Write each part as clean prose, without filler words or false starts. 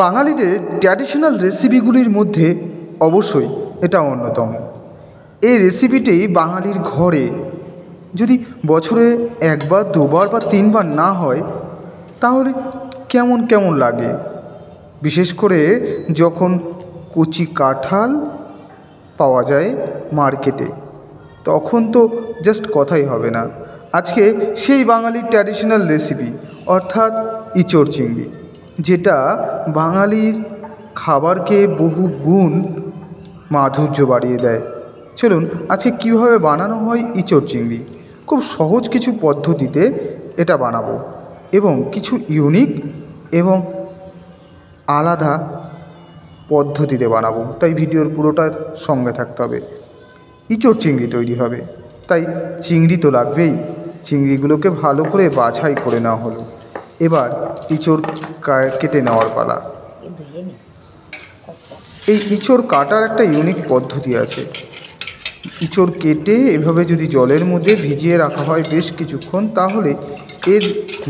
বাঙালিদের ট্র্যাডিশনাল রেসিপিগুলির মধ্যে অবশ্যই এটা অন্যতম। এই রেসিপিটি বাঙালির ঘরে যদি বছরে একবার দুবার বা তিনবার না হয় তাহলে কেমন কেমন লাগে, বিশেষ করে যখন কচি কাঁঠাল পাওয়া যায় মার্কেটে, তখন তো জাস্ট কথাই হবে না। আজকে সেই বাঙালির ট্র্যাডিশনাল রেসিপি অর্থাৎ ইঁচড় চিংড়ি, যেটা বাঙালির খাবারকে বহু গুণ মাধুর্য বাড়িয়ে দেয়। চলুন আজকে কীভাবে বানানো হয় ইঁচড় চিংড়ি, খুব সহজ কিছু পদ্ধতিতে এটা বানাবো এবং কিছু ইউনিক এবং আলাদা পদ্ধতিতে বানাবো, তাই ভিডিওর পুরোটা সঙ্গে থাকতে হবে। ইঁচড় চিংড়ি তৈরি হবে, তাই চিংড়ি তো লাগবেই। চিংড়িগুলোকে ভালো করে বাছাই করে নেওয়া হলো। এবার ইঁচড় কেটে নেওয়ার পালা। এই ইঁচড় কাটার একটা ইউনিক পদ্ধতি আছে। ইঁচড় কেটে এভাবে যদি জলের মধ্যে ভিজিয়ে রাখা হয় বেশ কিছুক্ষণ, তাহলে এর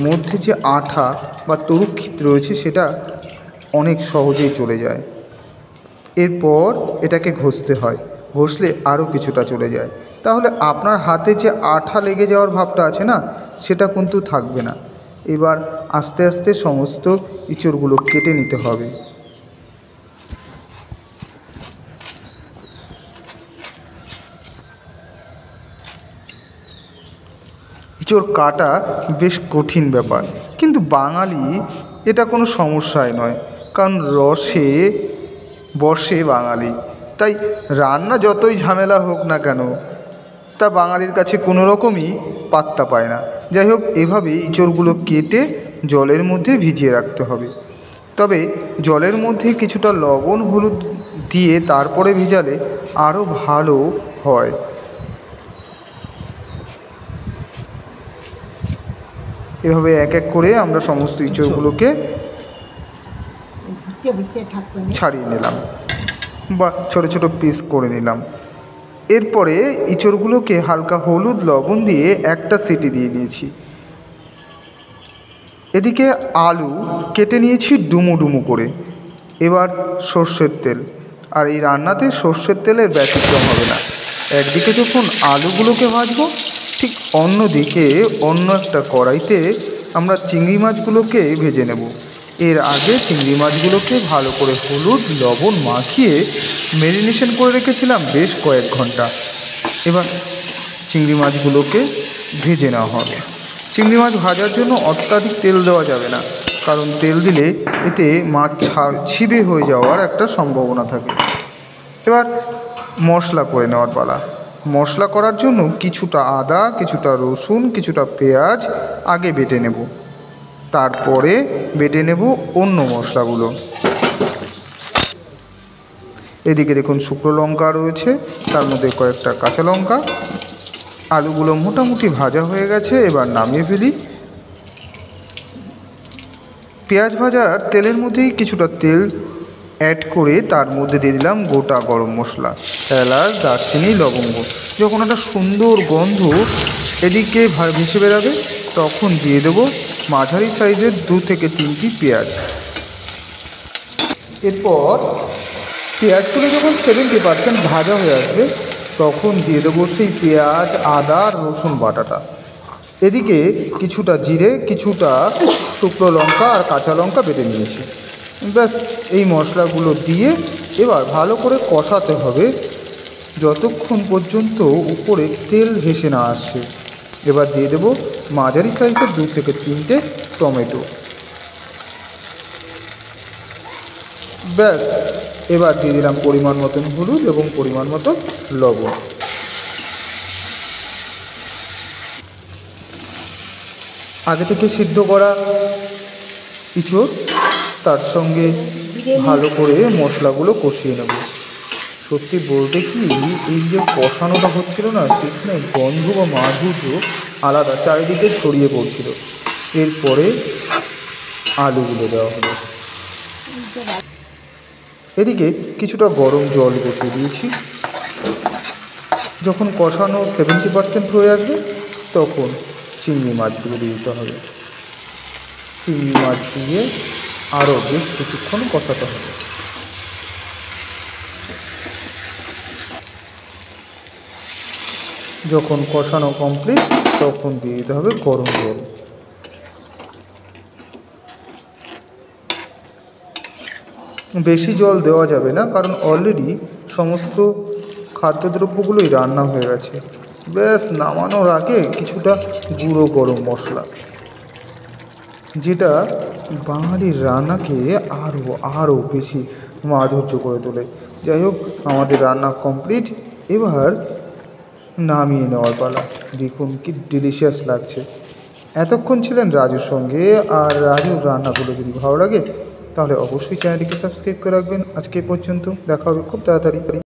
মধ্যে যে আঠা বা তরুক্ষিত রয়েছে সেটা অনেক সহজেই চলে যায়। এরপর এটাকে ঘষতে হয়, ঘষলে আরও কিছুটা চলে যায়, তাহলে আপনার হাতে যে আঠা লেগে যাওয়ার ভাবটা আছে না, সেটা কিন্তু থাকবে না। এবার আস্তে আস্তে সমস্ত ইঁচড়গুলো কেটে নিতে হবে। ইঁচড় কাটা বেশ কঠিন ব্যাপার, কিন্তু বাঙালি এটা কোনো সমস্যাই নয়, কারণ রসে বসে বাঙালি। তাই রান্না যতই ঝামেলা হোক না কেন, তা বাঙালির কাছে কোনো রকমই পাত্তা পায় না। যাই হোক, এভাবেই ইঁচড়গুলো কেটে জলের মধ্যে ভিজিয়ে রাখতে হবে। তবে জলের মধ্যে কিছুটা লবণ হলুদ দিয়ে তারপরে ভিজালে আরও ভালো হয়। এভাবে এক এক করে আমরা সমস্ত ইঁচড়গুলোকে ছাড়িয়ে নিলাম বা ছোট ছোট পিস করে নিলাম। এরপরে ইঁচড়গুলোকে হালকা হলুদ লবণ দিয়ে একটা সিটি দিয়ে নিয়েছি। এদিকে আলু কেটে নিয়েছি ডুমো ডুমো করে। এবার সর্ষের তেল, আর এই রান্নাতে সর্ষের তেলের ব্যতিক্রম হবে না। একদিকে যখন আলুগুলোকে ভাজবো, ঠিক অন্যদিকে অন্য একটা কড়াইতে আমরা চিংড়ি মাছগুলোকে ভেজে নেব। এর আগে চিংড়ি মাছগুলোকে ভালো করে হলুদ লবণ মাখিয়ে ম্যারিনেশন করে রেখেছিলাম বেশ কয়েক ঘন্টা। এবার চিংড়ি মাছগুলোকে ভেজে নেওয়া হবে। চিংড়ি মাছ ভাজার জন্য অত্যাধিক তেল দেওয়া যাবে না, কারণ তেল দিলে এতে মাছ ছিবে হয়ে যাওয়ার একটা সম্ভাবনা থাকে। এবার মশলা করে নেওয়ার পালা। মশলা করার জন্য কিছুটা আদা, কিছুটা রসুন, কিছুটা পেঁয়াজ আগে বেটে নেব, তারপরে বেটে নেব অন্য মশলাগুলো। এদিকে দেখুন শুকনো লঙ্কা রয়েছে, তার মধ্যে কয়েকটা কাঁচা লঙ্কা। আলুগুলো মোটামুটি ভাজা হয়ে গেছে, এবার নামিয়ে ফেলি। পেঁয়াজ ভাজার তেলের মধ্যেই কিছুটা তেল অ্যাড করে তার মধ্যে দিয়ে দিলাম গোটা গরম মশলা, এলাচ, দারচিনি, লবঙ্গ। যখন একটা সুন্দর গন্ধ এদিকে ভেসে বেরাবে, তখন দিয়ে দেবো মাঝারি সাইজের 2 থেকে 3টি পেঁয়াজ। এরপর পেঁয়াজগুলো যখন 70% ভাজা হয়ে আসবে, তখন দিয়ে দেবো সেই পেঁয়াজ, আদা, রসুন বাটাটা। এদিকে কিছুটা জিরে, কিছুটা শুকনো লঙ্কা আর কাঁচা লঙ্কা বেটে নিয়েছি। ব্যাস, এই মশলাগুলো দিয়ে এবার ভালো করে কষাতে হবে যতক্ষণ পর্যন্ত উপরে তেল ভেসে না আসে। এবার দিয়ে দেবো মাঝারি সাইজের 2 থেকে 3টে টমেটো। ব্যাস, এবার দিয়ে দিলাম পরিমাণ মতন হলুদ এবং পরিমাণ মতো লবণ। আগে থেকে সিদ্ধ করা ইঁচড়, তার সঙ্গে ভালো করে মশলাগুলো কষিয়ে নেব। সত্যি বলতে কি, এই যে কষানোটা হচ্ছিল না, সেখানে গন্ধ বা মাধুর্য আলাদা চারিদিকে ছড়িয়ে পড়ছিল। এরপরে আলুগুলো দেওয়া হলো। এদিকে কিছুটা গরম জল বসিয়ে দিয়েছি। যখন কষানো 70% হয়ে আসবে, তখন চিংড়ি মাছগুলো দিয়ে দিতে হবে। চিংড়ি মাছ দিয়ে আরও বেশ কিছুক্ষণ কষাতে হবে। যখন কষানো কমপ্লিট তখন দিয়ে দিতে হবে গরম জল। বেশি জল দেওয়া যাবে না, কারণ অলরেডি সমস্ত খাদ্যদ্রব্যগুলোই রান্না হয়ে গেছে। ব্যাস নামানোর আগে কিছুটা গুঁড়ো গরম মশলা, যেটা বাঙালির রান্নাকে আরও বেশি মাধুর্য করে তোলে। যাই হোক, আমাদের রান্না কমপ্লিট। এবার নামিয়ে নেওয়ার পালা। দেখুন কি ডিলিশিয়াস লাগছে। এতক্ষণ ছিলেন রাজুর সঙ্গে, আর রাজুর রান্নাগুলো যদি ভালো লাগে তাহলে অবশ্যই চ্যানেলটিকে সাবস্ক্রাইব করে রাখবেন। আজকে পর্যন্ত, দেখা হবে খুব তাড়াতাড়ি।